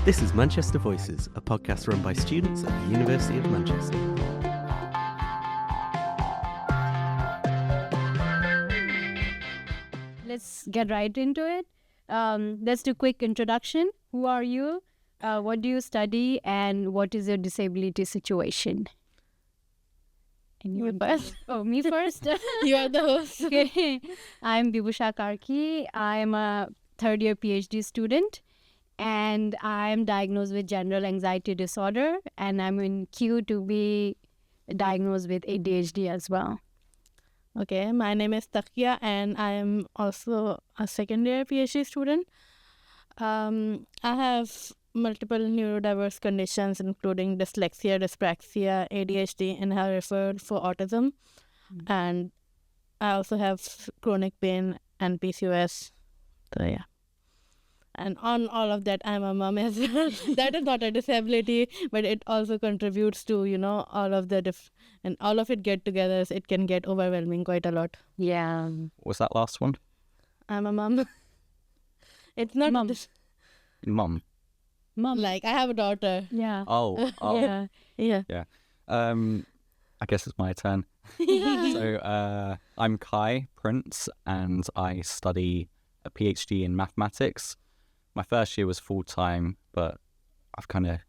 This is Manchester Voices, a podcast run by students at the University of Manchester. Let's get right into it. Let's do a quick introduction. Who are you? What do you study? And what is your disability situation? And you first? Oh, me first? You are the host. Okay. I'm Vibhusha Karki. I'm a third-year PhD student. And I'm diagnosed with general anxiety disorder. And I'm in queue to be diagnosed with ADHD as well. Okay, my name is Takia and I am also a second-year PhD student. I have multiple neurodiverse conditions including dyslexia, dyspraxia, ADHD, and have referred for autism. And I also have chronic pain and PCOS. So yeah. And on all of that, I'm a mom as well. That is not a disability, but it also contributes to, all of the and all of it get together. So it can get overwhelming quite a lot. Yeah. What was that last one? I'm a mom. It's not Mom. Mum. Mom. like I have a daughter. Yeah. Oh. Yeah. I guess it's my turn. So I'm Kai Prince and I study a PhD in mathematics. My first year was full-time, but I've kind of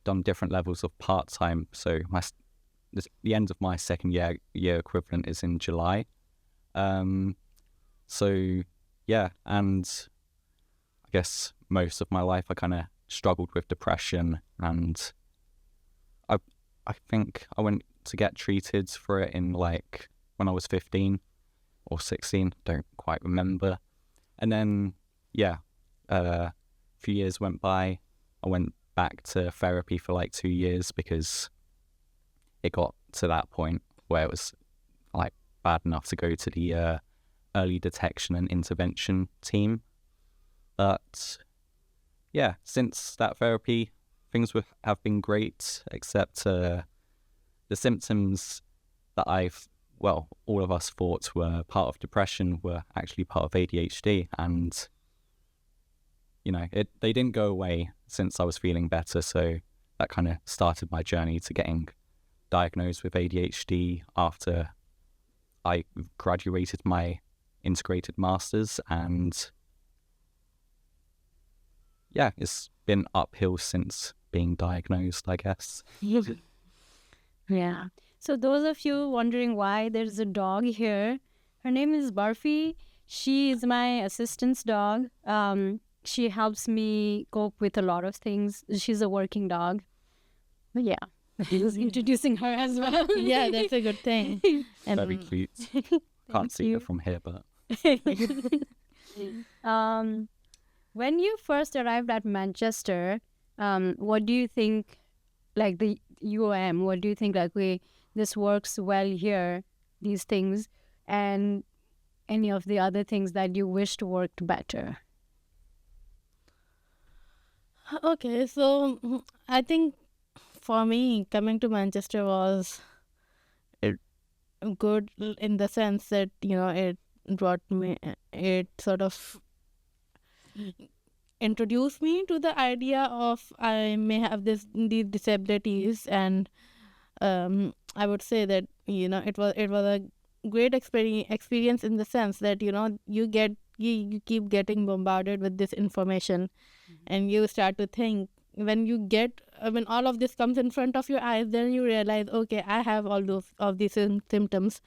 done different levels of part-time. So the end of my second year equivalent is in July. So yeah, and I guess most of my life I kind of struggled with depression, and I think I went to get treated for it in when I was 15 or 16, don't quite remember. And then a few years went by. I went back to therapy for 2 years because it got to that point where it was bad enough to go to the early detection and intervention team. But yeah, since that therapy, things have been great, except the symptoms that all of us thought were part of depression were actually part of ADHD, and they didn't go away since I was feeling better. So that kind of started my journey to getting diagnosed with ADHD after I graduated my integrated masters, and yeah, it's been uphill since being diagnosed, I guess. Yeah. So those of you wondering why there's a dog here, her name is Barfi. She is my assistant's dog. She helps me cope with a lot of things. She's a working dog. But yeah, just introducing her as well. Yeah, that's a good thing. Very cute. Can't see her from here, but when you first arrived at Manchester, what do you think, the UOM, what do you think, this works well here, these things, and any of the other things that you wished worked better? Okay, so I think for me, coming to Manchester was good in the sense that, it brought me, it sort of introduced me to the idea of I may have these disabilities, and I would say that it was a great experience in the sense that you keep getting bombarded with this information, and you start to think when all of this comes in front of your eyes, then you realize, okay, I have all of these symptoms.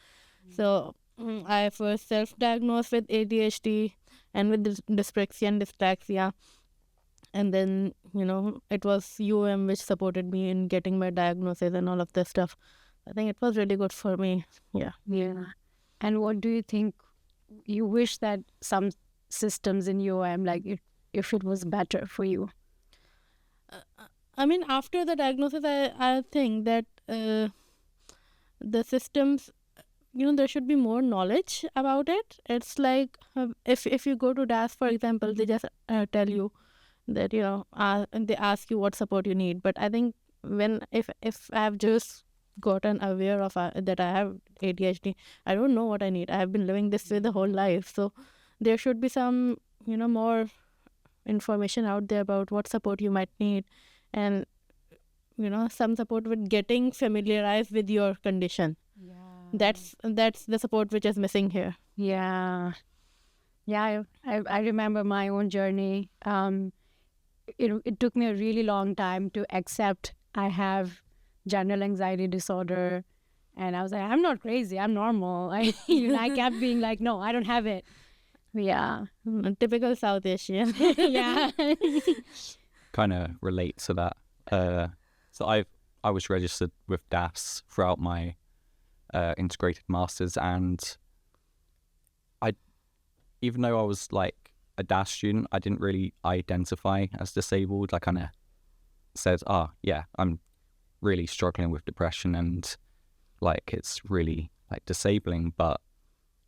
So I first self-diagnosed with ADHD and with dyspraxia and dyspraxia, and then it was UM which supported me in getting my diagnosis and all of this stuff. I think it was really good for me. Yeah. And what do you think you wish that some systems in UM, if it was better for you? After the diagnosis, I think that the systems, there should be more knowledge about it. It's like if you go to DAS, for example, they just tell you that, and they ask you what support you need. But I think if I have just gotten aware of that I have ADHD, I don't know what I need. I have been living this way the whole life. So there should be some, more information out there about what support you might need, and some support with getting familiarized with your condition. That's the support which is missing here. I remember my own journey. It took me a really long time to accept I have general anxiety disorder, and I was like, I'm not crazy, I'm normal. I kept being like, no, I don't have it. Typical South Asian. Kind of relate to that. So I was registered with DAS throughout my integrated masters, and even though I was like a DAS student, I didn't really identify as disabled. I kind of said, I'm really struggling with depression, and like it's really like disabling, but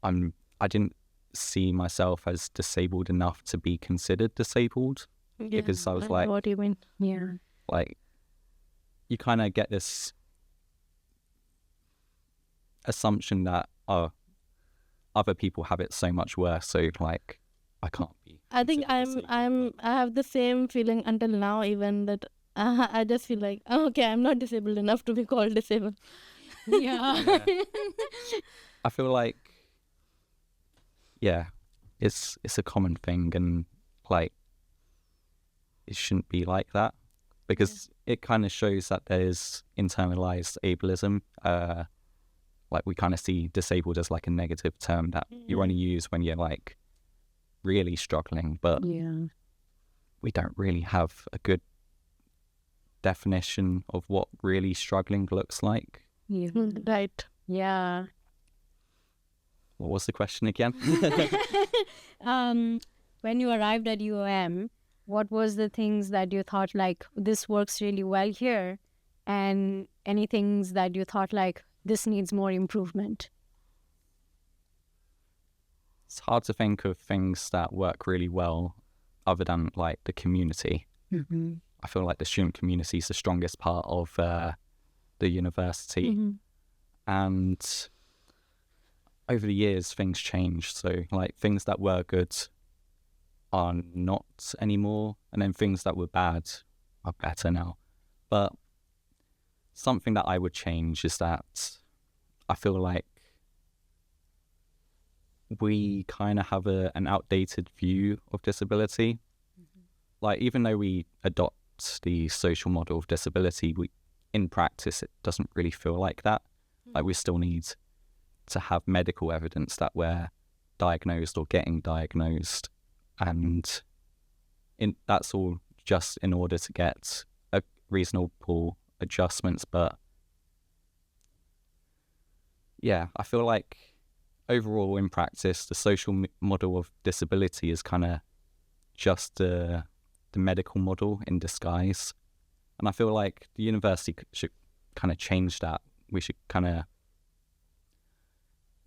I didn't see myself as disabled enough to be considered disabled, because I was like, what do you mean? Like, you kind of get this assumption that other people have it so much worse, so like I can't be. I think I have the same feeling until now, even that I just feel like, okay, I'm not disabled enough to be called disabled. Yeah. I feel like, it's a common thing, and like it shouldn't be like that, because it kind of shows that there's internalized ableism. Like we kind of see disabled as like a negative term that you only use when you're like really struggling, but we don't really have a good definition of what really struggling looks like. Right. Yeah. What was the question again? When you arrived at UOM, what was the things that you thought like, this works really well here, and any things that you thought like, this needs more improvement? It's hard to think of things that work really well other than like the community. I feel like the student community is the strongest part of the university. And over the years, things changed. So like things that were good are not anymore, and then things that were bad are better now. But something that I would change is that I feel like we kind of have an outdated view of disability. Like, even though we adopt the social model of disability, in practice, it doesn't really feel like that. Like, we still need to have medical evidence that we're diagnosed or getting diagnosed. And that's all just in order to get a reasonable adjustments. But I feel like overall in practice, the social model of disability is kind of just the medical model in disguise. And I feel like the university should kind of change that. We should kind of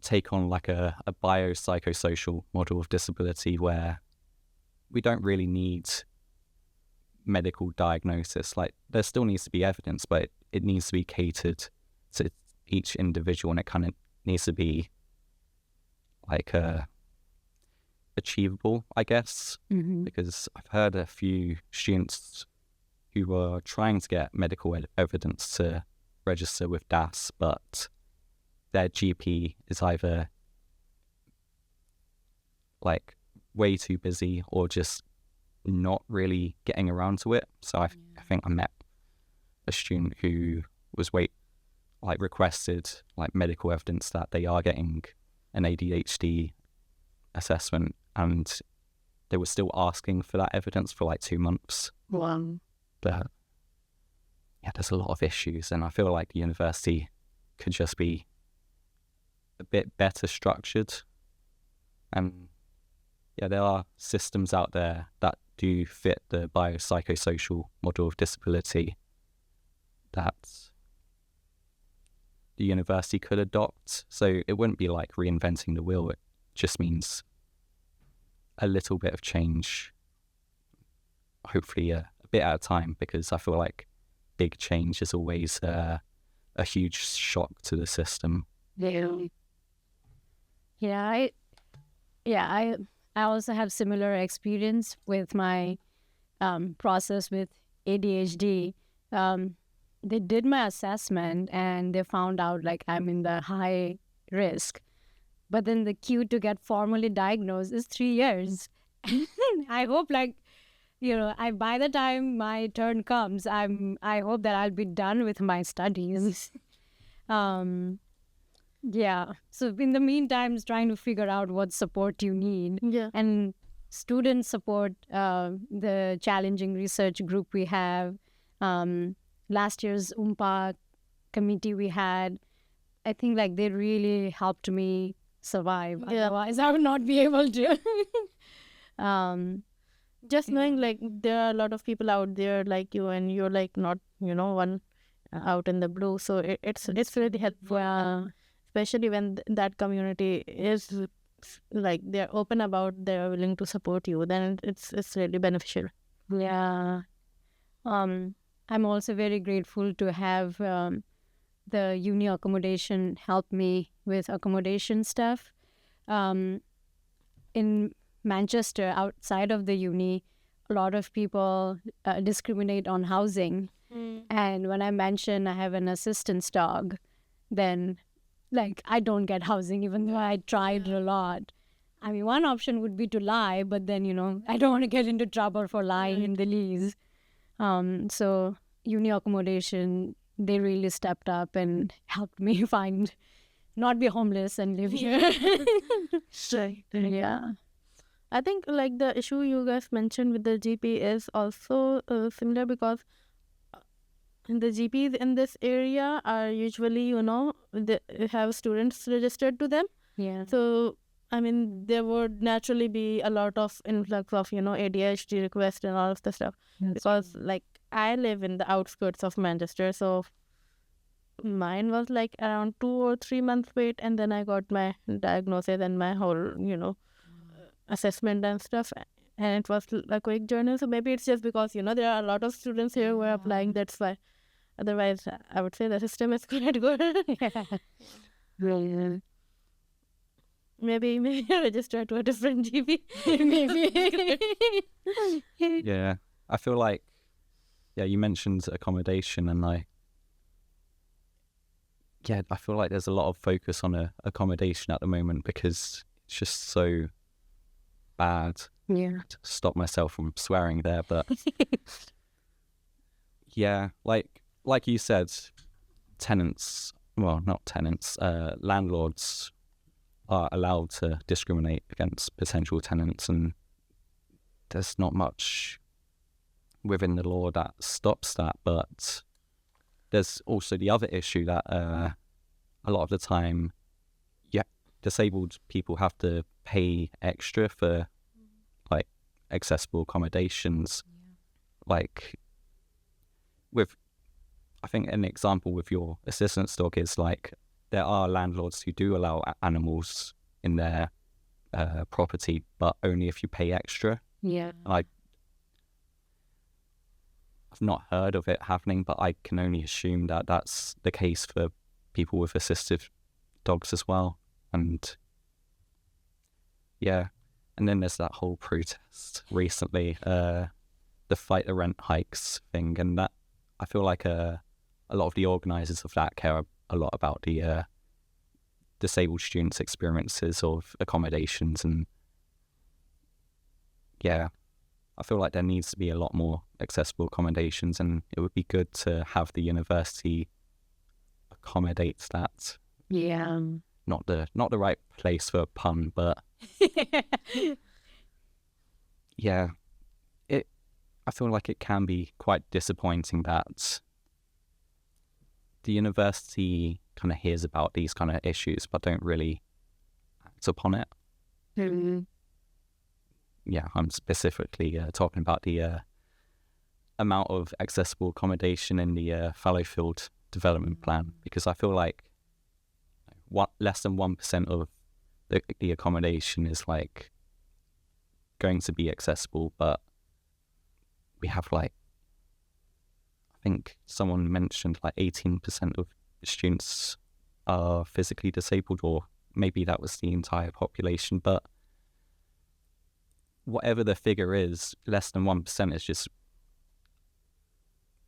take on like a biopsychosocial model of disability where we don't really need medical diagnosis. Like, there still needs to be evidence, but it needs to be catered to each individual, and it kind of needs to be like achievable, I guess. Because I've heard a few students who were trying to get medical evidence to register with DAS, but their GP is either like way too busy or just not really getting around to it. So I think I met a student who was requested like medical evidence that they are getting an ADHD assessment, and they were still asking for that evidence for like 2 months. Wow. But there's a lot of issues, and I feel like the university could just be a bit better structured. And there are systems out there that do fit the biopsychosocial model of disability that the university could adopt. So it wouldn't be like reinventing the wheel. It just means a little bit of change, hopefully a bit at a time, because I feel like big change is always a huge shock to the system. I also have similar experience with my process with ADHD. They did my assessment and they found out like I'm in the high risk. But then the queue to get formally diagnosed is 3 years. I hope like, by the time my turn comes, I hope that I'll be done with my studies. Yeah. So in the meantime, trying to figure out what support you need. Yeah. And student support, the challenging research group we have, last year's UMPA committee we had, I think like they really helped me survive. Yeah. Otherwise, I would not be able to. Just knowing like there are a lot of people out there like you, and you're like not one out in the blue, so it's really helpful. Yeah. Especially when that community is like they're open about, they're willing to support you, then it's really beneficial. Yeah. I'm also very grateful to have the uni accommodation help me with accommodation stuff. In Manchester, outside of the uni, a lot of people discriminate on housing. And when I mention I have an assistance dog, then like I don't get housing even though I tried a lot. I mean, one option would be to lie, but then, I don't want to get into trouble for lying in the lease. So uni accommodation, they really stepped up and helped me not be homeless and live here. Yeah. I think like the issue you guys mentioned with the GP is also similar, because the GPs in this area are usually, they have students registered to them. Yeah. So, I mean, there would naturally be a lot of influx of, ADHD requests and all of the stuff. Because, like, I live in the outskirts of Manchester, so mine was like around 2 or 3 months wait, and then I got my diagnosis and my whole, assessment and stuff. And it was a quick journey. So maybe it's just because, there are a lot of students here who are applying, that's why. Otherwise, I would say the system is quite good. Yeah. Maybe register to a different GP. Maybe. Yeah, I feel like, you mentioned accommodation, and I feel like there's a lot of focus on accommodation at the moment because it's just so bad. Yeah. To stop myself from swearing there, but yeah, like you said, landlords are allowed to discriminate against potential tenants, and there's not much within the law that stops that. But there's also the other issue that a lot of the time, disabled people have to pay extra for like accessible accommodations. Like I think an example with your assistance dog is like there are landlords who do allow animals in their property, but only if you pay extra. Yeah. I've not heard of it happening, but I can only assume that that's the case for people with assistive dogs as well. And and then there's that whole protest recently, the fight the rent hikes thing, and that I feel like a lot of the organisers of that care a lot about the disabled students' experiences of accommodations, and I feel like there needs to be a lot more accessible accommodations, and it would be good to have the university accommodate that. Yeah. Not the right place for a pun, but I feel like it can be quite disappointing that the university kind of hears about these kind of issues but don't really act upon it. Mm-hmm. Yeah, I'm specifically talking about the amount of accessible accommodation in the Fallowfield development plan, because I feel like less than 1% of the accommodation is like going to be accessible, but we have like, I think someone mentioned like 18% of students are physically disabled, or maybe that was the entire population, but whatever the figure is, less than 1% is just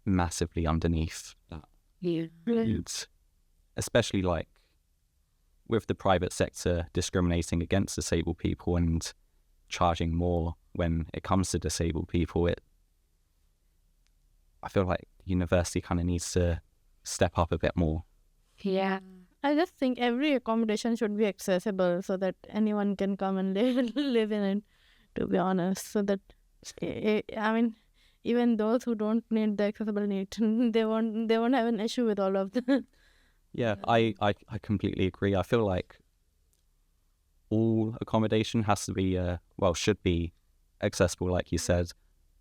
massively underneath that. Yeah. And especially like with the private sector discriminating against disabled people and charging more when it comes to disabled people, I feel like university kind of needs to step up a bit more. Yeah. I just think every accommodation should be accessible so that anyone can come and live in it, to be honest. So that, I mean, even those who don't need the accessible need, they won't have an issue with all of that. Yeah, I completely agree. I feel like all accommodation has to be, should be accessible, like you said.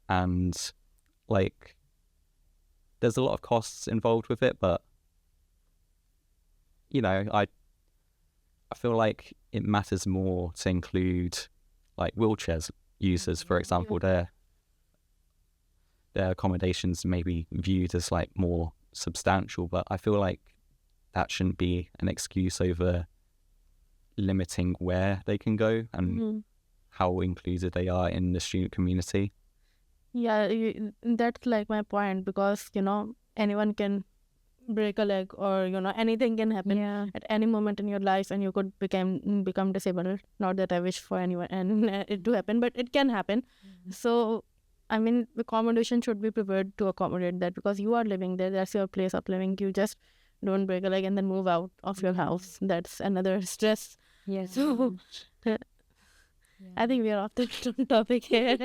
And like, there's a lot of costs involved with it, but you know, I feel like it matters more to include like wheelchairs users, for example. Their accommodations may be viewed as like more substantial, but I feel like that shouldn't be an excuse over limiting where they can go and how included they are in the student community. Yeah, that's like my point, because anyone can break a leg, or anything can happen at any moment in your life, and you could become disabled. Not that I wish for anyone and it to happen, but it can happen. So I mean, accommodation should be prepared to accommodate that, because you are living there. That's your place of living. You just don't break a leg and then move out of your house. That's another stress. Yeah. So I think we are off the topic here.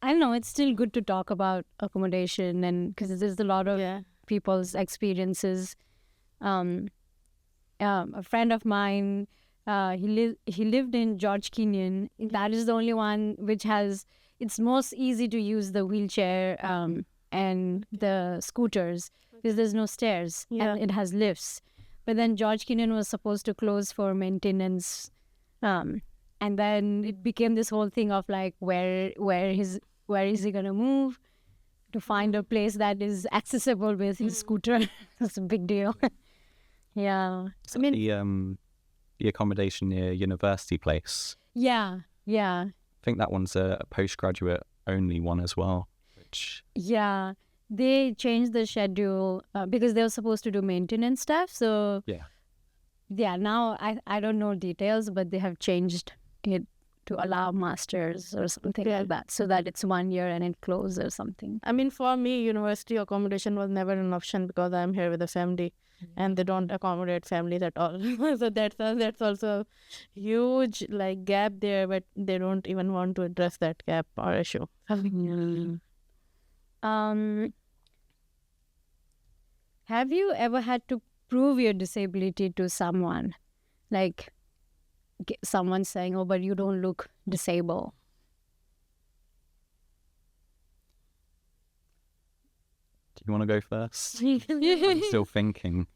I don't know, it's still good to talk about accommodation, and because there's a lot of people's experiences. A friend of mine, he lived in George Kenyon. That is the only one which has, it's most easy to use the wheelchair and the scooters, because there's no stairs and it has lifts. But then George Kenyon was supposed to close for maintenance, and then it became this whole thing of like, where is he gonna move to find a place that is accessible with his scooter? It's a big deal. Yeah. So the accommodation near University Place. Yeah. I think that one's a postgraduate only one as well. Yeah. They changed the schedule because they were supposed to do maintenance stuff. So now I don't know details, but they have changed it to allow masters or something like that, so that it's 1 year and it closes or something. I mean, for me, university accommodation was never an option, because I'm here with a family, and they don't accommodate families at all. So that's also a huge like gap there, but they don't even want to address that gap or issue. Have you ever had to prove your disability to someone? Like someone saying, "Oh, but you don't look disabled." Do you want to go first? I'm still thinking.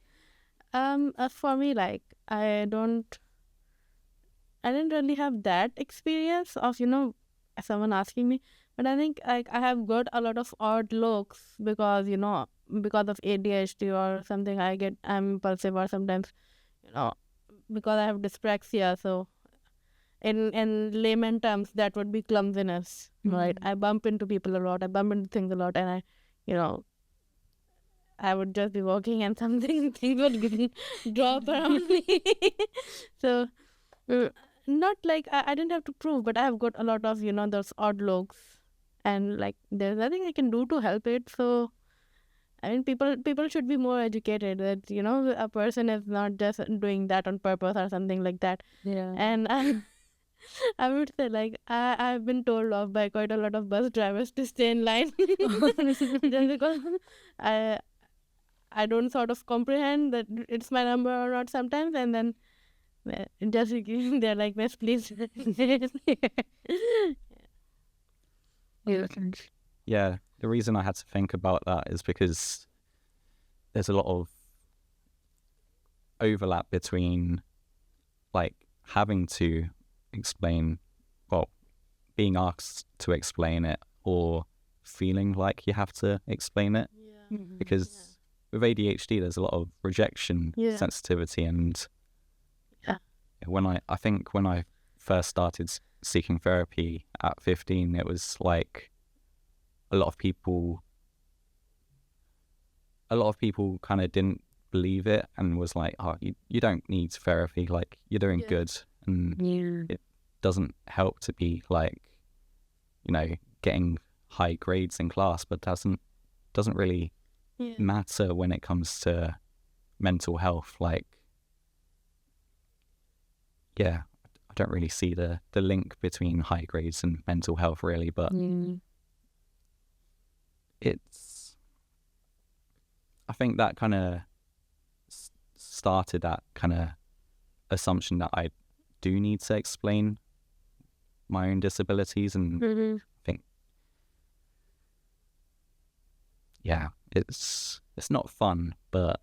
For me, like I didn't really have that experience of someone asking me, but I think like I have got a lot of odd looks because because of ADHD or something. I'm impulsive, or sometimes because I have dyspraxia. So in layman terms, that would be clumsiness, right? I bump into people a lot. I bump into things a lot, and I would just be walking and things would drop around me. So not like I didn't have to prove, but I have got a lot of those odd looks, and like there's nothing I can do to help it. So I mean, people should be more educated that a person is not just doing that on purpose or something like that. Yeah. And I would say, like, I've been told off by quite a lot of bus drivers to stay in line just because I don't sort of comprehend that it's my number or not sometimes, and then just they're like, "Miss, please." Yeah, the reason I had to think about that is because there's a lot of overlap between like having to explain, well, being asked to explain it, or feeling like you have to explain it. Because with ADHD, there's a lot of rejection sensitivity, and I think when I first started seeking therapy at 15, it was like a lot of people kind of didn't believe it and was like, oh, you don't need therapy, like you're doing good, and it doesn't help to be like, getting high grades in class, but doesn't really matter when it comes to mental health. Like, I don't really see the link between high grades and mental health really, but I think that kind of started that kind of assumption that I do need to explain my own disabilities, and I think, it's not fun, but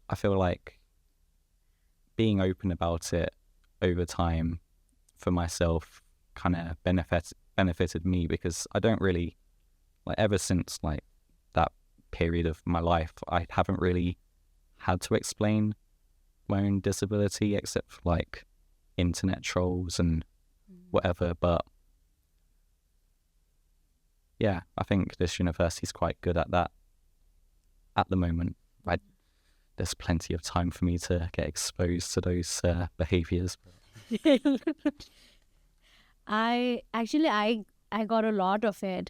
I feel like being open about it over time for myself kind of benefited me, because I don't really, like, ever since like that period of my life, I haven't really had to explain my own disability except for like internet trolls and whatever. But I think this university is quite good at that at the moment. There's plenty of time for me to get exposed to those behaviours. I got a lot of it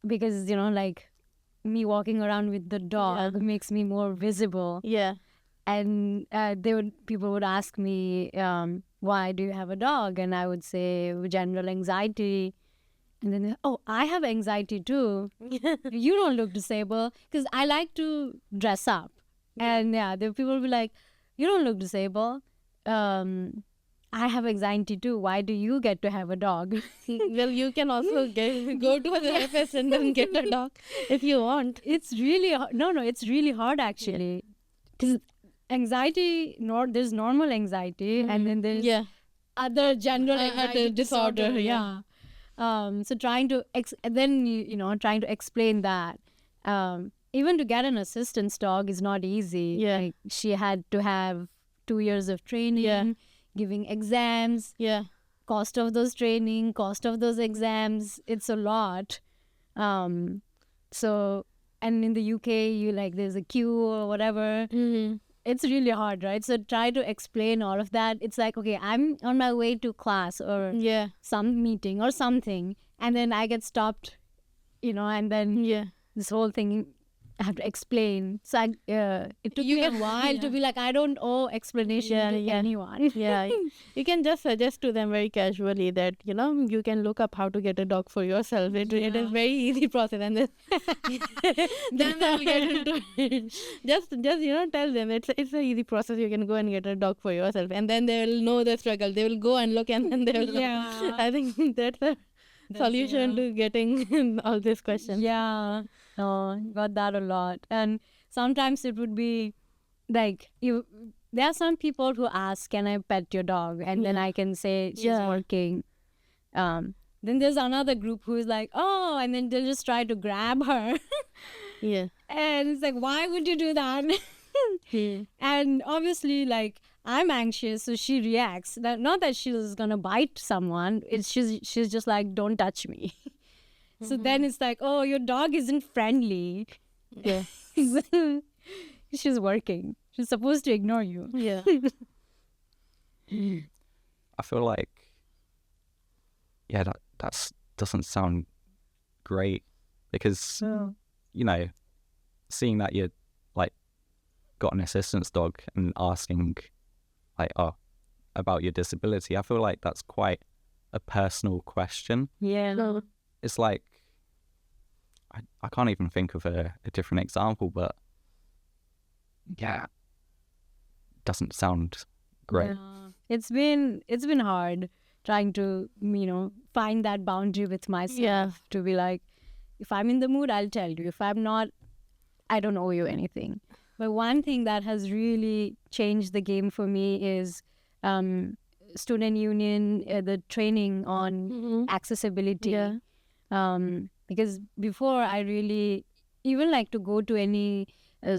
because, like me walking around with the dog makes me more visible. Yeah. And people would ask me, why do you have a dog? And I would say general anxiety. And then, I have anxiety too. You don't look disabled, because I like to dress up. And the people will be like, you don't look disabled. I have anxiety too. Why do you get to have a dog? Well, you can also go to a therapist and then get a dog if you want. It's really it's really hard actually. Because anxiety, there's normal anxiety, and then there's other general anxiety disorder. So trying to trying to explain that. Even to get an assistance dog is not easy. Like, she had to have 2 years of training, giving exams, cost of those training, cost of those exams. It's a lot. So, and in the UK, there's a queue or whatever. It's really hard, right? So try to explain all of that. It's like, okay, I'm on my way to class or some meeting or something, and then I get stopped, and then this whole thing I have to explain. So it took me a while to be like, I don't owe explanation to anyone. You can just suggest to them very casually that, you can look up how to get a dog for yourself. It is very easy process, and then they'll get into it. Just tell them it's an easy process. You can go and get a dog for yourself, and then they will know the struggle. They will go and look, and then they will I think that's a solution to getting all these questions. Got that a lot. And sometimes it would be like, there are some people who ask, can I pet your dog? And then I can say she's working. Then there's another group who is like, and then they'll just try to grab her. And it's like, why would you do that? And obviously, like, I'm anxious, so she reacts. Not that she's gonna bite someone. It's she's just like, don't touch me. So then it's like, your dog isn't friendly. She's working. She's supposed to ignore you. I feel like, that doesn't sound great, because, seeing that you got an assistance dog and asking about your disability, I feel like that's quite a personal question. It's like, I can't even think of a different example, but doesn't sound great. It's been hard trying to find that boundary with myself, to be like, if I'm in the mood, I'll tell you. If I'm not, I don't owe you anything. But one thing that has really changed the game for me is student union, the training on accessibility. Because before, I really even like to go to any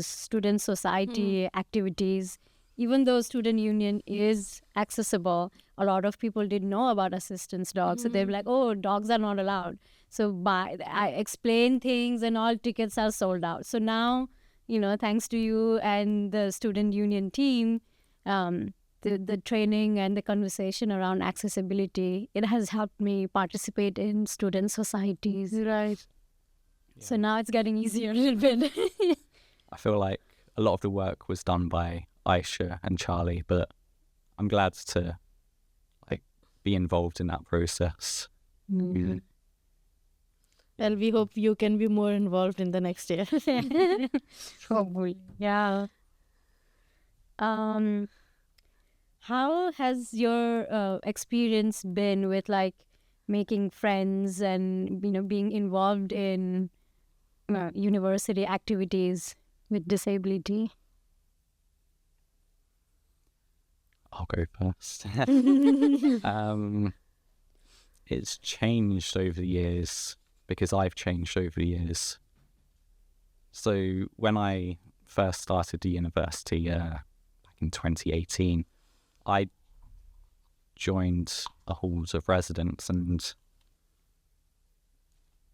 student society activities, even though student union is accessible, a lot of people didn't know about assistance dogs. So they're like, oh, dogs are not allowed. So I explain things and all tickets are sold out. So now, thanks to you and the student union team, the training and the conversation around accessibility, it has helped me participate in student societies. Right. So now it's getting easier a little bit. I feel like a lot of the work was done by Aisha and Charlie, but I'm glad to be involved in that process. Mm-hmm. Well, we hope you can be more involved in the next year. Probably. Yeah. How has your experience been with making friends and being involved in university activities with disability? I'll go first. It's changed over the years because I've changed over the years. So when I first started the university back in 2018, I joined a halls of residence, and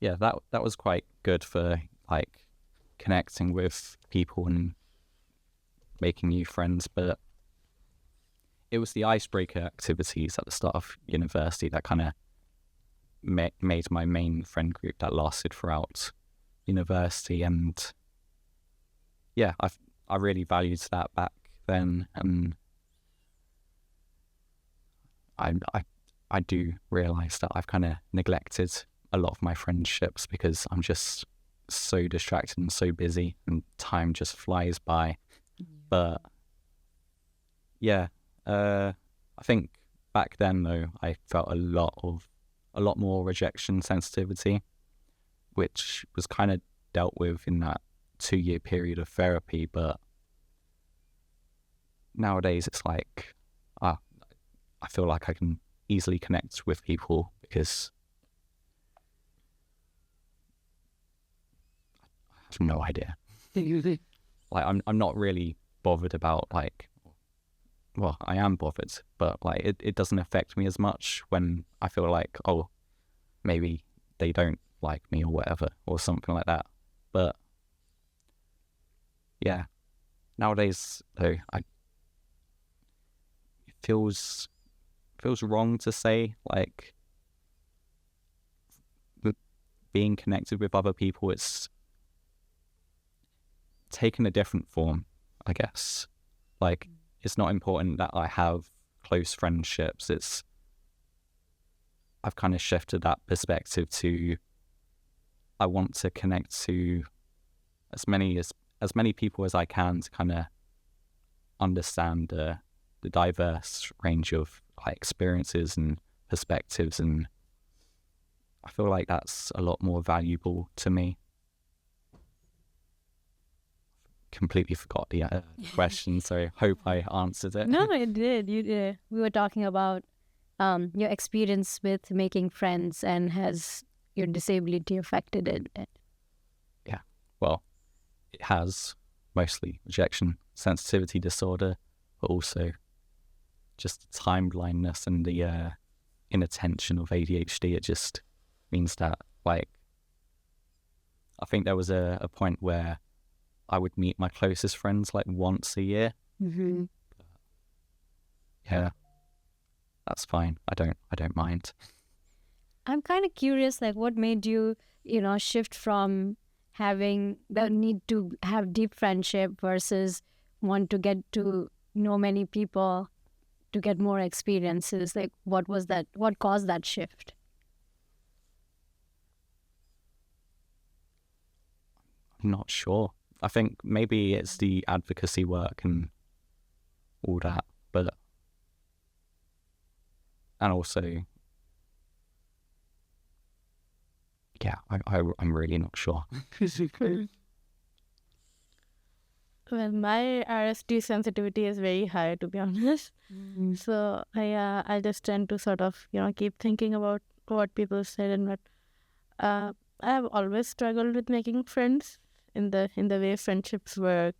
yeah, that was quite good for connecting with people and making new friends. But it was the icebreaker activities at the start of university that kind of made my main friend group that lasted throughout university. And yeah, I really valued that back then, and I do realise that I've kind of neglected a lot of my friendships because I'm just so distracted and so busy, and time just flies by. But yeah, I think back then though I felt a lot more rejection sensitivity, which was kind of dealt with in that 2-year period of therapy. But nowadays it's I feel like I can easily connect with people because I have no idea. I'm not really bothered about well, I am bothered, but it doesn't affect me as much when I feel like, oh, maybe they don't like me or whatever or something like that. But yeah, nowadays though, it feels wrong to say being connected with other people. It's taken a different form, I guess. It's not important that I have close friendships. I've kind of shifted that perspective to I want to connect to as many people as I can to kind of understand the diverse range of experiences and perspectives, and I feel like that's a lot more valuable to me. Completely forgot the question, so I hope I answered it. No, it did. You did. We were talking about your experience with making friends, and has your disability affected it? Yeah, well, it has, mostly rejection sensitivity disorder, but also just the time blindness and the inattention of ADHD. It just means that I think there was a point where I would meet my closest friends once a year. Mm-hmm. Yeah, that's fine. I don't mind. I'm kind of curious, what made you, shift from having the need to have deep friendship versus want to get to know many people to get more experiences? What was that? What caused that shift? I'm not sure. I think maybe it's the advocacy work and all that, and also, yeah, I'm really not sure. Well, my RSD sensitivity is very high, to be honest. Mm-hmm. So I just tend to sort of keep thinking about what people said and what. I have always struggled with making friends in the way friendships work.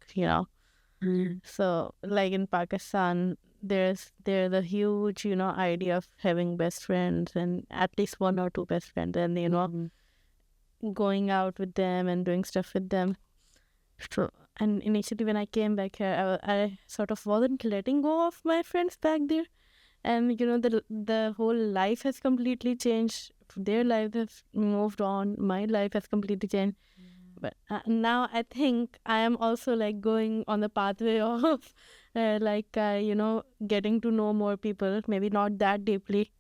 So, like in Pakistan, there's a huge, idea of having best friends and at least one or two best friends, and going out with them and doing stuff with them. So, and initially when I came back here, I sort of wasn't letting go of my friends back there, and the whole life has completely changed. Their life has moved on. My life has completely changed. But now I think I am also like going on the pathway of getting to know more people, maybe not that deeply,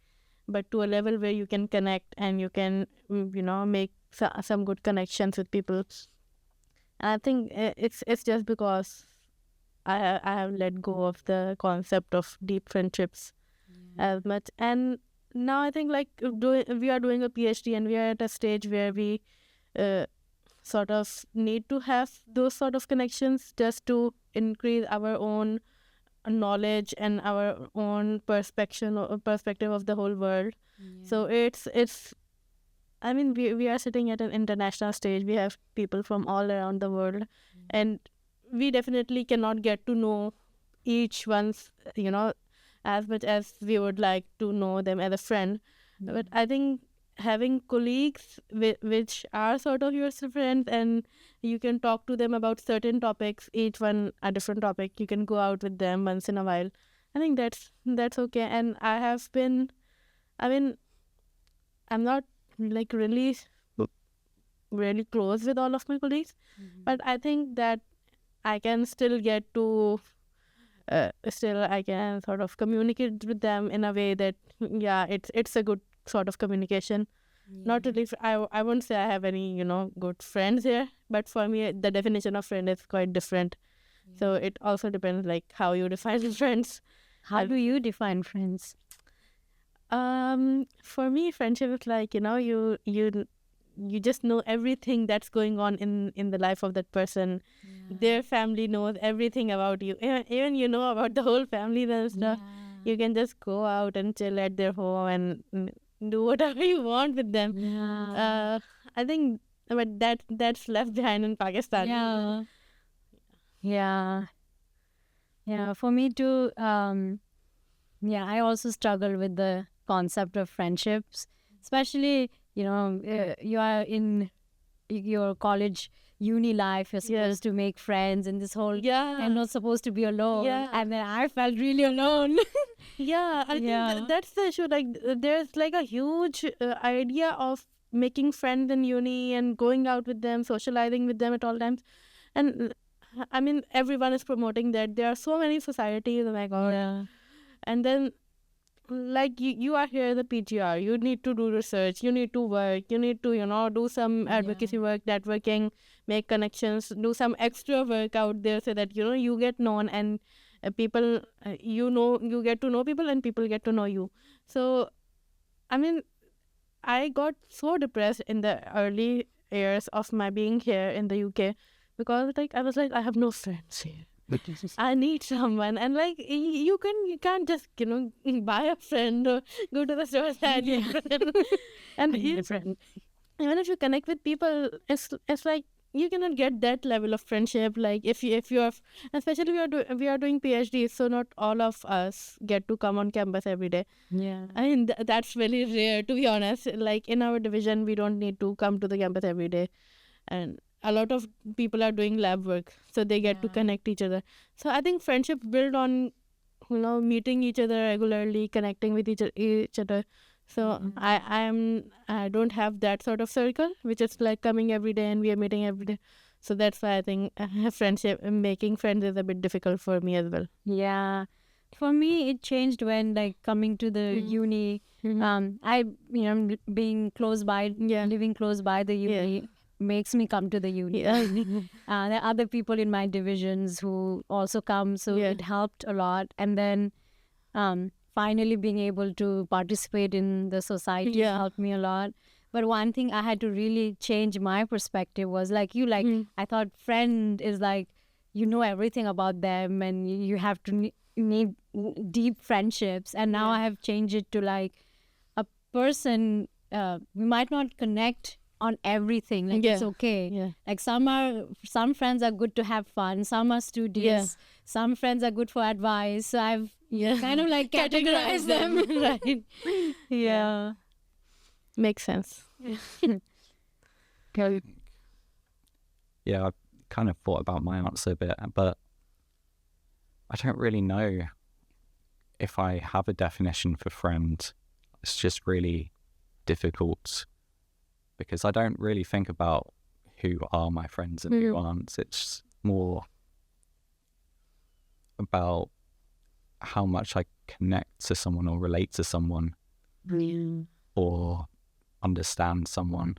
but to a level where you can connect and you can make some good connections with people. And I think it's just because I have let go of the concept of deep friendships as much. And now I think like we are doing a PhD and we are at a stage where we sort of need to have those sort of connections just to increase our own knowledge and our own perspective of the whole world. So it's I mean, we are sitting at an international stage. We have people from all around the world, and we definitely cannot get to know each one's, as much as we would like to know them as a friend. But I think having colleagues which are sort of your friends, and you can talk to them about certain topics, each one a different topic. You can go out with them once in a while. I think that's okay. And I mean, I'm not like really close with all of my colleagues, but I think that I can still get to still I can sort of communicate with them in a way that it's a good sort of communication. Not really I won't say I have any good friends here, but for me the definition of friend is quite different. So it also depends like how you define friends. How do you define friends? For me, friendship is like you just know everything that's going on in the life of that person. Their family knows everything about you. Even you know about the whole family and stuff. You can just go out and chill at their home and do whatever you want with them. I think, but that's left behind in Pakistan. Yeah. For me too. I also struggle with the concept of friendships, especially you are in your college uni life. You're supposed to make friends and this whole I'm not supposed to be alone. And then I felt really alone. I think that's the issue. Like there's like a huge idea of making friends in uni and going out with them, socializing with them at all times. And I mean, everyone is promoting that. There are so many societies, oh my god. And then like you are here the PGR, you need to do research, you need to work, you need to do some advocacy work, networking, make connections, do some extra work out there so that you get known and people you get to know people and people get to know you. So I mean, I got so depressed in the early years of my being here in the UK because like I was like, I have no friends here. I need someone, and like you can't just buy a friend or go to the store and even if you connect with people, it's like you cannot get that level of friendship. Like if you are, especially we are doing PhDs, so not all of us get to come on campus every day. I mean that's very rare, to be honest. Like in our division, we don't need to come to the campus every day, and a lot of people are doing lab work, so they get to connect each other. So I think friendship build on meeting each other regularly, connecting with each other. So I don't have that sort of circle which is like coming every day and we are meeting every day. So that's why I think making friends is a bit difficult for me as well. For me it changed when like coming to the uni. I being close by, living close by the uni makes me come to the uni. There are other people in my divisions who also come, so it helped a lot. And then finally being able to participate in the society helped me a lot. But one thing I had to really change my perspective was like I thought friend is like everything about them and you have to need deep friendships. And now I have changed it to like a person we might not connect on everything. Like it's okay. Yeah. Like some friends are good to have fun, some are studious, some friends are good for advice. So I've kind of like categorized them. Right. Yeah. Makes sense. Yeah, I kind of thought about my answer a bit, but I don't really know if I have a definition for friend. It's just really difficult because I don't really think about who are my friends and who aren't. It's more about how much I connect to someone or relate to someone or understand someone.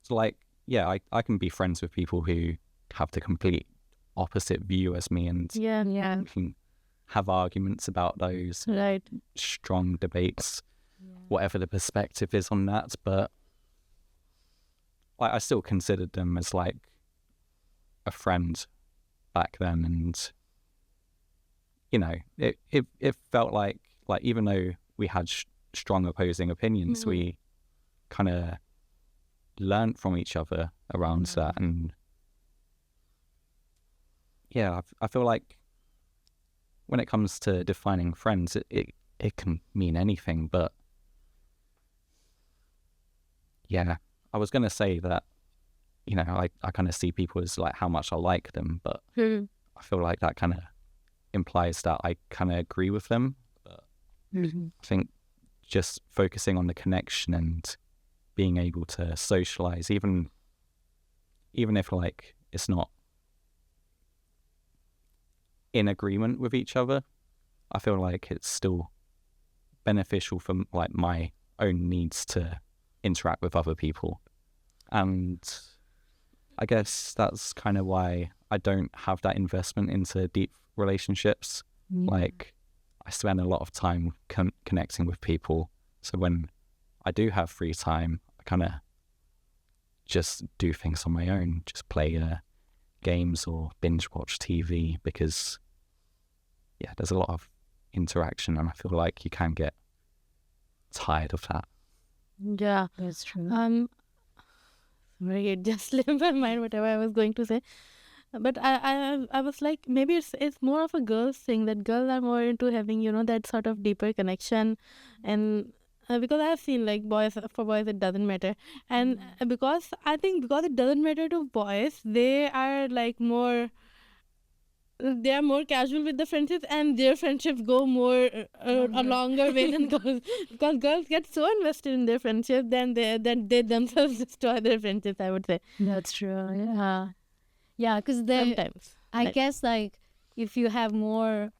So like, yeah, I can be friends with people who have the complete opposite view as me, and we can have arguments about those, Right. strong debates, whatever the perspective is on that. But I still considered them as like a friend back then, and you know, it felt like even though we had strong opposing opinions, we kind of learned from each other around that. And yeah, I feel like when it comes to defining friends, it can mean anything. But yeah, I was going to say that, you know, I kind of see people as like how much I like them, but I feel like that kind of implies that I kind of agree with them. But I think just focusing on the connection and being able to socialize, even if like it's not in agreement with each other, I feel like it's still beneficial for like my own needs to interact with other people. And I guess that's kind of why I don't have that investment into deep relationships. Like I spend a lot of time connecting with people, so when I do have free time, I kind of just do things on my own, just play games or binge watch TV, because there's a lot of interaction and I feel like you can get tired of that. Yeah, That's true. Sorry, it just slipped my mind whatever I was going to say. But I was like, maybe it's more of a girls thing, that girls are more into having, you know, that sort of deeper connection. And because I've seen like for boys it doesn't matter, and because it doesn't matter to boys, they are more casual with the friendships, and their friendships go more a longer way than girls, because girls get so invested in their friendships then they themselves destroy their friendships, I would say. That's true. Yeah, because Sometimes I guess like if you have more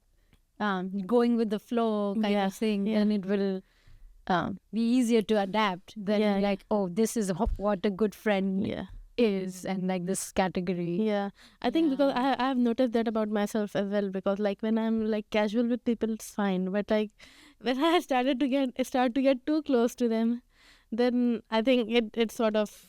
going with the flow kind of thing, then it will be easier to adapt than like, oh, this is what a good friend is, and like this category. I think because I have noticed that about myself as well, because like when I'm like casual with people, it's fine, but like when I start to get too close to them, then I think it sort of,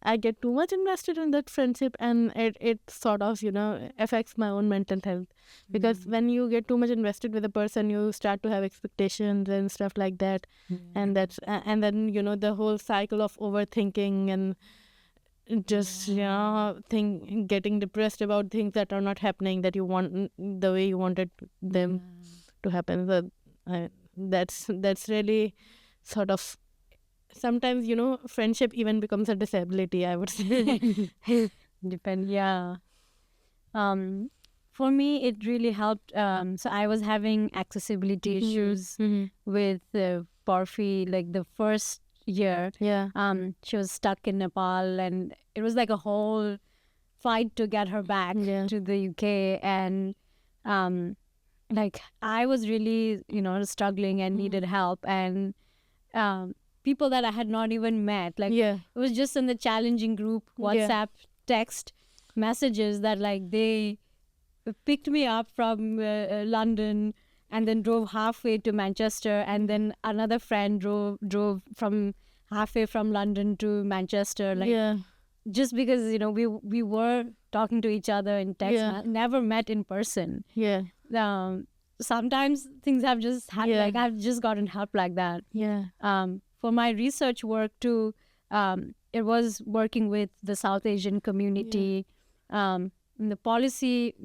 I get too much invested in that friendship, and it sort of, you know, affects my own mental health. Because when you get too much invested with a person, you start to have expectations and stuff like that. And then, you know, the whole cycle of overthinking and just, you know, getting depressed about things that are not happening that you want the way you wanted them to happen. So that's really sort of, sometimes, you know, friendship even becomes a disability, I would say. For me, it really helped. So I was having accessibility issues with Porfi, like the first year. She was stuck in Nepal, and it was like a whole fight to get her back to the UK. And like I was really, you know, struggling and needed help. And people that I had not even met, like it was just in the challenging group WhatsApp text messages that like they picked me up from London and then drove halfway to Manchester, and then another friend drove from halfway from London to Manchester, like just because, you know, we were talking to each other in text, never met in person. Sometimes things have just had like I've just gotten help like that. For my research work too, it it was working with the South Asian community. The policy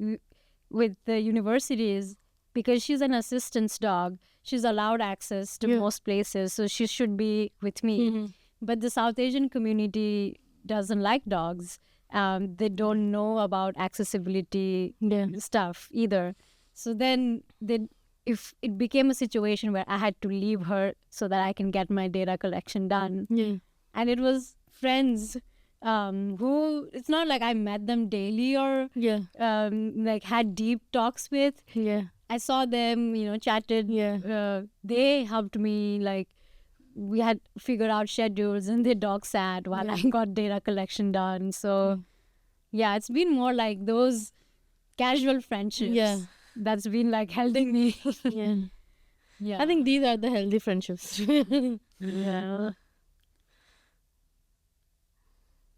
with the universities, because she's an assistance dog, she's allowed access to most places, so she should be with me. But the South Asian community doesn't like dogs. They don't know about accessibility stuff either. So then if it became a situation where I had to leave her so that I can get my data collection done. And it was friends who, it's not like I met them daily or like had deep talks with. I saw them, chatted. They helped me, like we had figured out schedules, and their dog sat while I got data collection done. So yeah, it's been more like those casual friendships that's been like helping me. I think these are the healthy friendships.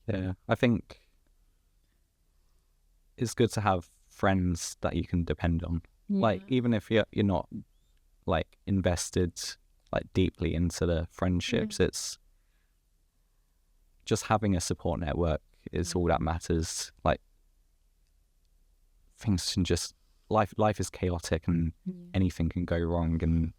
I think it's good to have friends that you can depend on. Like, even if you're not like invested like deeply into the friendships, it's just having a support network is all that matters. Like, things can just life is chaotic, and anything can go wrong, and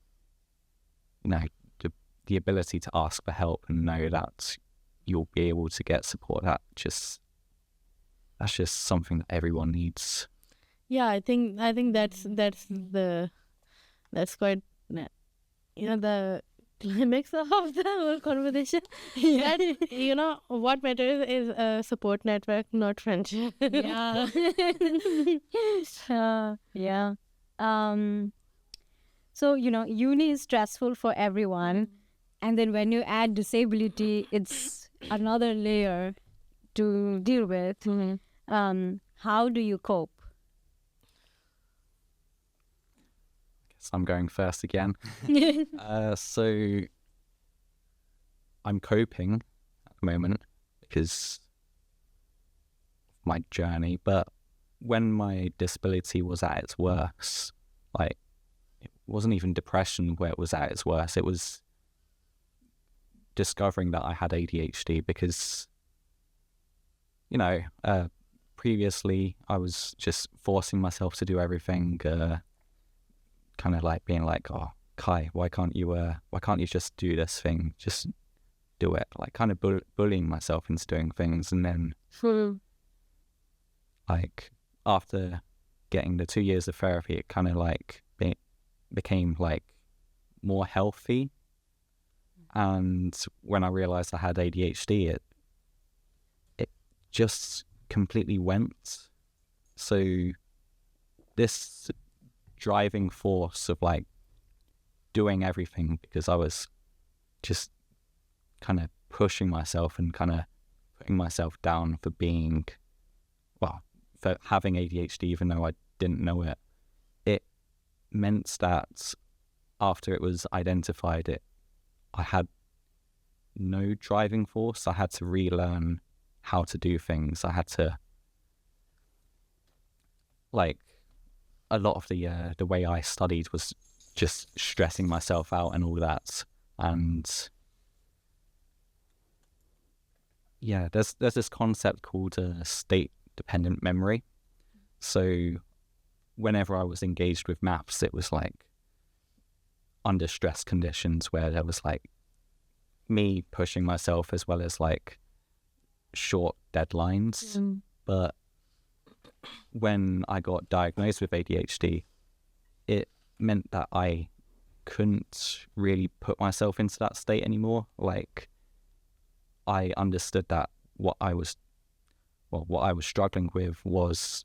the ability to ask for help and know that you'll be able to get support, that's just something that everyone needs. I think that's quite the climax of the whole conversation. That what matters is a support network, not friendship. So uni is stressful for everyone, and then when you add disability, it's another layer to deal with. How do you cope? I'm going first again. So I'm coping at the moment because of my journey, but when my disability was at its worst, like, it wasn't even depression where it was at its worst, it was discovering that I had ADHD, because previously I was just forcing myself to do everything, kind of like being like, oh, Kai, why can't you just do this thing? Just do it. Like, kind of bullying myself into doing things. And then, like, after getting the 2 years of therapy, it kind of like became like more healthy. And when I realized I had ADHD, it just completely went. So this driving force of like doing everything, because I was just kind of pushing myself and kind of putting myself down for having ADHD, even though I didn't know it. It meant that after it was identified, I had no driving force. I had to relearn how to do things. I had to, like, a lot of the way I studied was just stressing myself out and all that. And there's this concept called state-dependent memory. So whenever I was engaged with maths, it was like under stress conditions where there was like me pushing myself as well as like short deadlines. But when I got diagnosed with ADHD, it meant that I couldn't really put myself into that state anymore. Like, I understood that what I was struggling with was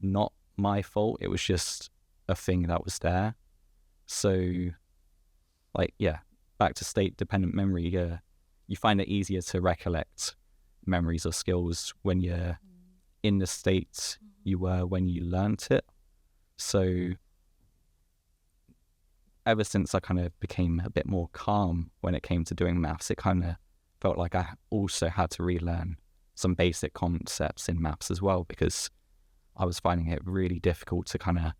not my fault. It was just a thing that was there. So, like, back to state-dependent memory, you find it easier to recollect memories or skills when you're in the state you were when you learnt it. So ever since I kind of became a bit more calm when it came to doing maths, it kind of felt like I also had to relearn some basic concepts in maths as well, because I was finding it really difficult to kind of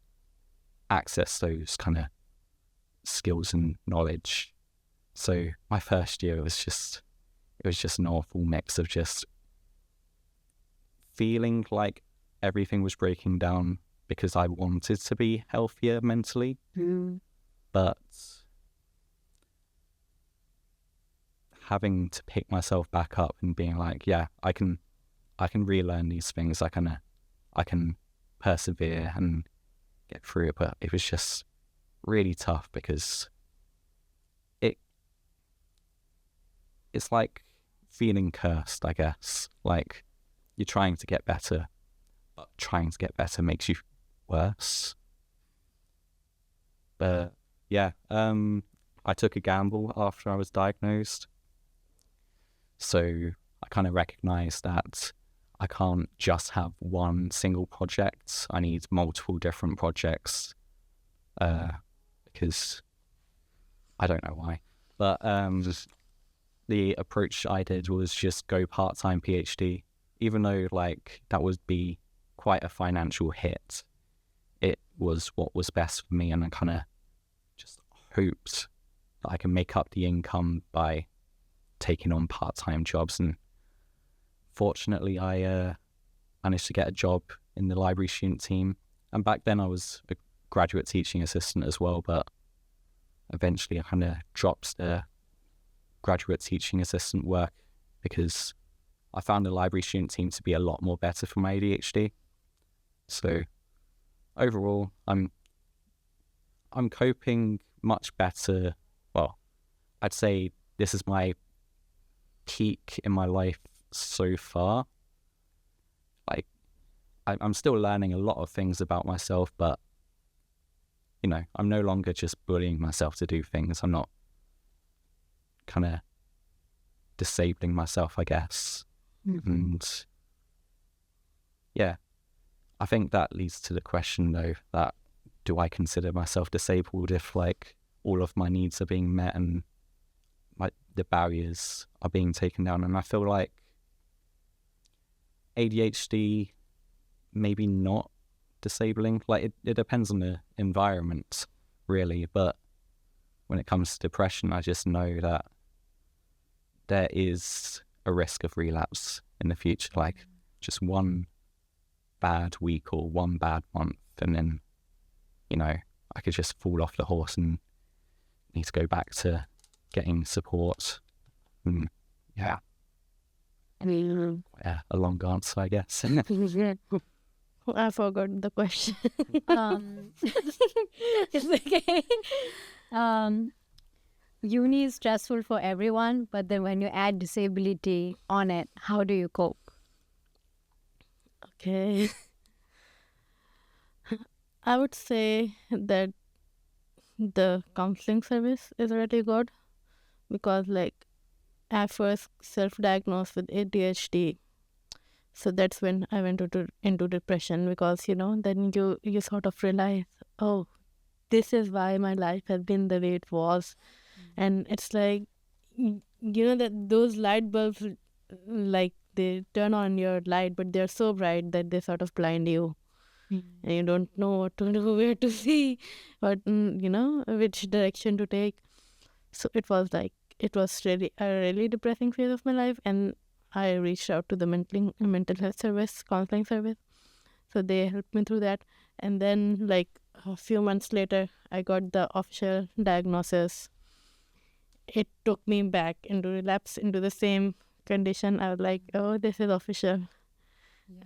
access those kind of skills and knowledge. So my first year was just, it was just an awful mix of just feeling like everything was breaking down because I wanted to be healthier mentally, but having to pick myself back up and being like, yeah, I can relearn these things. I can persevere and get through it. But it was just really tough because it's like feeling cursed, I guess. Like you're trying to get better, but trying to get better makes you worse. But yeah, I took a gamble after I was diagnosed. So I kind of recognized that I can't just have one single project. I need multiple different projects because I don't know why. But the approach I did was just go part-time PhD, even though like that would be quite a financial hit. It was what was best for me, and I kind of just hoped that I can make up the income by taking on part-time jobs. And fortunately, I managed to get a job in the library student team. And back then I was a graduate teaching assistant as well, but eventually I kind of dropped the graduate teaching assistant work because I found the library student team to be a lot more better for my ADHD. So overall, I'm coping much better. Well, I'd say this is my peak in my life so far. Like, I'm still learning a lot of things about myself, but you know, I'm no longer just bullying myself to do things. I'm not kind of disabling myself, I guess. And yeah, I think that leads to the question though, that do I consider myself disabled if like all of my needs are being met and like the barriers are being taken down? And I feel like ADHD maybe not disabling. Like it depends on the environment really, but when it comes to depression, I just know that there is a risk of relapse in the future. Like just one bad week or one bad month, and then, you know, I could just fall off the horse and need to go back to getting support. Yeah, a long answer, I guess. I forgot the question. It's okay. Uni is stressful for everyone, but then when you add disability on it, how do you cope? Okay. I would say that the counseling service is really good because like I first self-diagnosed with ADHD. So that's when I went into depression, because, you know, then you sort of realize, oh, this is why my life has been the way it was. And it's like, you know, that those light bulbs, like they turn on your light, but they're so bright that they sort of blind you. And you don't know what to do, where to see, what, you know, which direction to take. So it was really a really depressing phase of my life. And I reached out to the mental health service, counseling service. So they helped me through that. And then like a few months later, I got the official diagnosis. It took me back into relapse, into the same condition. I was like, oh, this is official.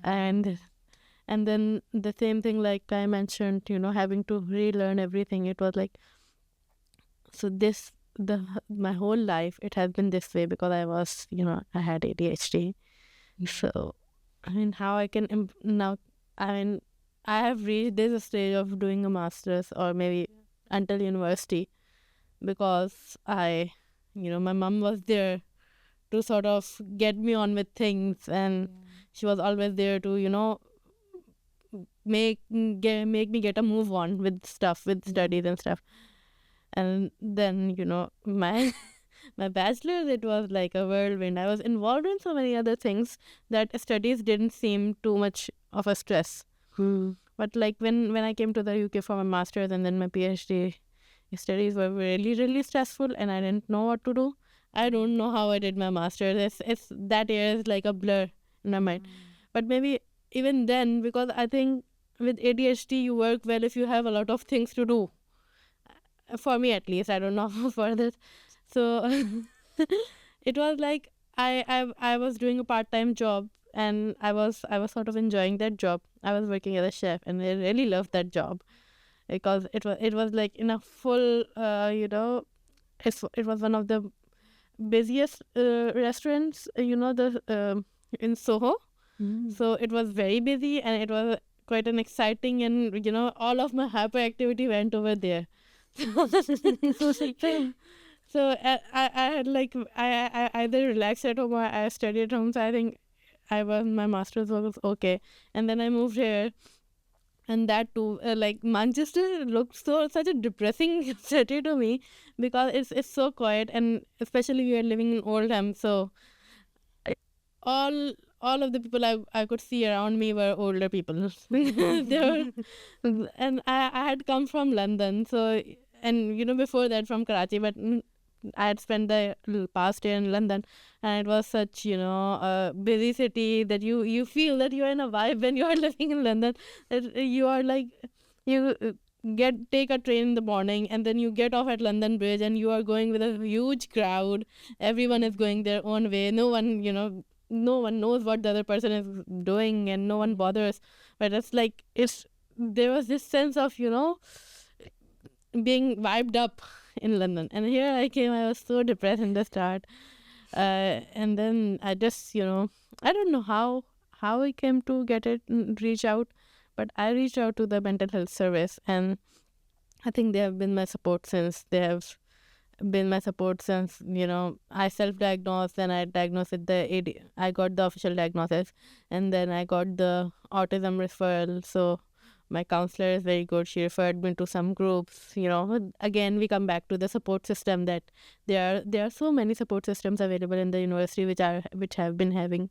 Yeah. And then the same thing, like I mentioned, you know, having to relearn everything. It was like, so my whole life, it has been this way because I had ADHD. So, I mean, how I can now, I mean, I have reached this stage of doing a master's or maybe until university, because my mom was there to sort of get me on with things, and she was always there to, you know, make me get a move on with studies and stuff. And then, you know, my bachelor's, it was like a whirlwind. I was involved in so many other things that studies didn't seem too much of a stress. But like when I came to the UK for my master's and then my PhD, studies were really, really stressful, and I didn't know what to do. I don't know how I did my master's. It's that year is like a blur in my mind. But maybe even then, because I think with ADHD you work well if you have a lot of things to do. For me at least, I don't know for this. So it was like I was doing a part-time job, and I was sort of enjoying that job. I was working as a chef, and I really loved that job because it was like in a full it was one of the busiest restaurants, the in Soho. So it was very busy, and it was quite an exciting, and all of my hyperactivity went over there. So I had like I either relaxed at home or I studied at home. So I think my master's was okay, and then I moved here, and that too, like Manchester looked such a depressing city to me because it's so quiet, and especially we are living in Oldham, so all all of the people I could see around me were older people. They were, and I had come from London, so, and before that from Karachi, but I had spent the past year in London, and it was such a busy city that you feel that you are in a vibe when you are living in London. That you are like you take a train in the morning, and then you get off at London Bridge, and you are going with a huge crowd. Everyone is going their own way. No one knows what the other person is doing, and no one bothers. But it's like there was this sense of being vibed up in London, and here I came. I was so depressed in the start, and then I just I don't know how I came to reach out, but I reached out to the mental health service, and I think they have been my support since. They have been my support since I self-diagnosed, then I diagnosed with the I got the official diagnosis, and then I got the autism referral. So my counselor is very good. She referred me to some groups. Again, we come back to the support system, that there are so many support systems available in the university which have been helping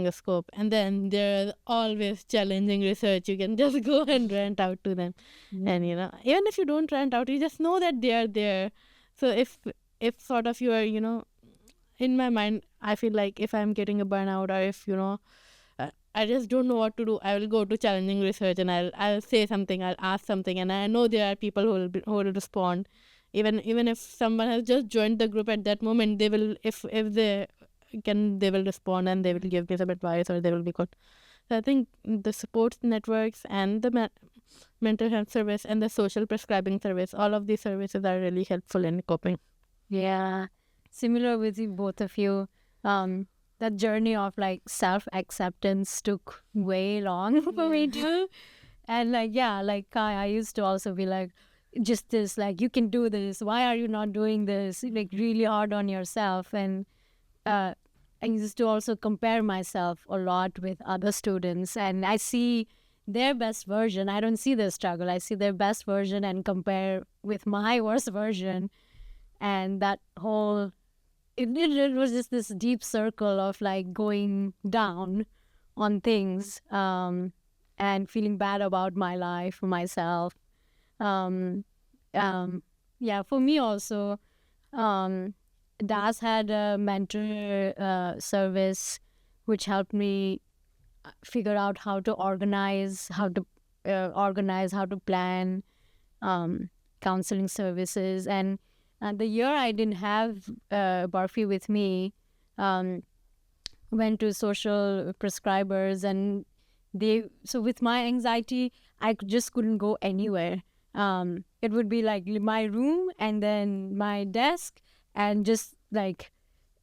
us cope. And then there are always challenging research. You can just go and rant out to them. And even if you don't rant out, you just know that they are there. So if sort of you are in my mind, I feel like if I'm getting a burnout, or if I just don't know what to do, I will go to challenging research, and I'll say something, I'll ask something, and I know there are people who will respond. Even if someone has just joined the group at that moment, they will, if they can, they will respond, and they will give me some advice, or they will be good. So I think the support networks and the mental health service and the social prescribing service, all of these services are really helpful in coping. Yeah, similar with you, both of you. That journey of like self-acceptance took way long for me too. And like, yeah, like I used to also be like, just this, like, you can do this. Why are you not doing this? Like really hard on yourself. And I used to also compare myself a lot with other students, and I see their best version. I don't see their struggle. I see their best version and compare with my worst version. And that whole, it was just this deep circle of like going down on things, and feeling bad about my life, myself. Yeah, for me also, DAS had a mentor service which helped me figure out how to organize, how to plan counseling services. And the year I didn't have Barfi with me, went to social prescribers, and so with my anxiety, I just couldn't go anywhere. It would be like my room and then my desk, and just like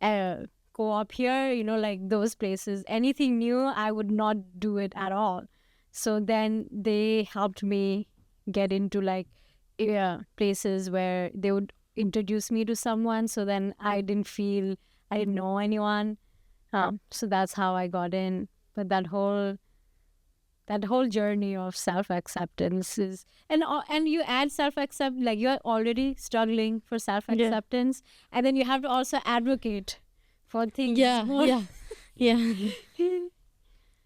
go up here, like those places. Anything new, I would not do it at all. So then they helped me get into like places where they would introduce me to someone. So then I didn't know anyone. So that's how I got in. But that whole journey of self-acceptance is, and you add self-accept, like you're already struggling for self-acceptance, and then you have to also advocate for things. Yeah.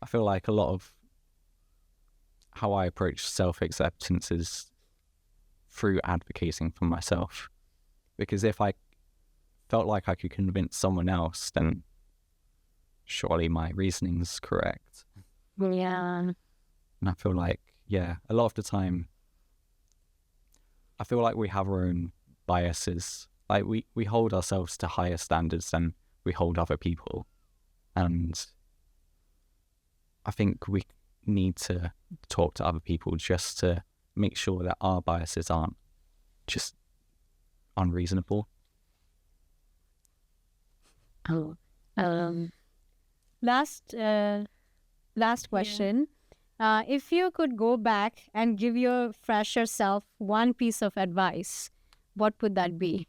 I feel like a lot of how I approach self-acceptance is through advocating for myself, because if I felt like I could convince someone else, then surely my reasoning's correct. Yeah. And I feel like, a lot of the time, I feel like we have our own biases. Like we hold ourselves to higher standards than we hold other people. And I think we need to talk to other people just to make sure that our biases aren't just unreasonable. Last question. If you could go back and give your fresher self one piece of advice, what would that be?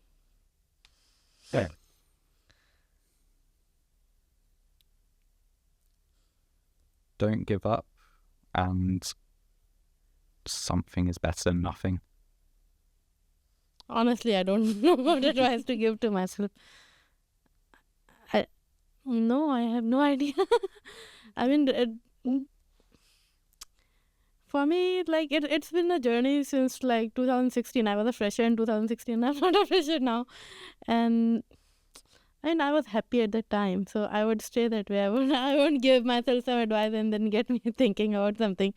Don't give up, and something is better than nothing. Honestly, I don't know what advice to give to myself. I have no idea. I mean, for me, like it's been a journey since like 2016. I was a fresher in 2016. I'm not a fresher now, and I was happy at the time. So I would stay that way. I won't give myself some advice and then get me thinking about something.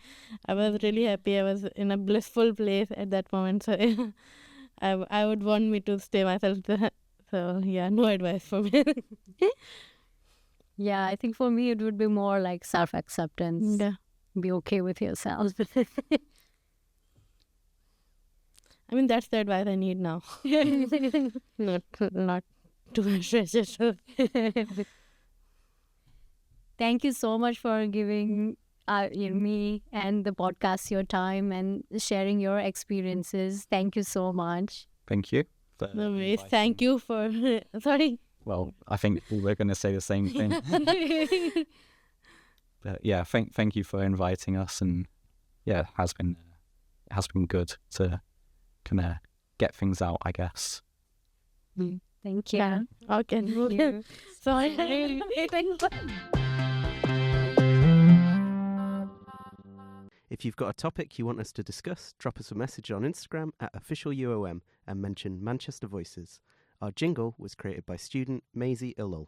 I was really happy. I was in a blissful place at that moment. So I would want me to stay myself there. So yeah, no advice for me. Yeah, I think for me it would be more like self-acceptance. Yeah. Be okay with yourself. I mean, that's the advice I need now. Not too much pressure. Thank you so much for giving me and the podcast your time and sharing your experiences. Thank you so much. Thank you. No worries. Thank you for... Sorry. Well, I think we're going to say the same thing. But yeah, thank you for inviting us, and yeah, it has been good to kind of get things out, I guess. Thank you. Yeah. Okay. Sorry. If you've got a topic you want us to discuss, drop us a message on Instagram at officialuom and mention Manchester Voices. Our jingle was created by student Maisie Illul.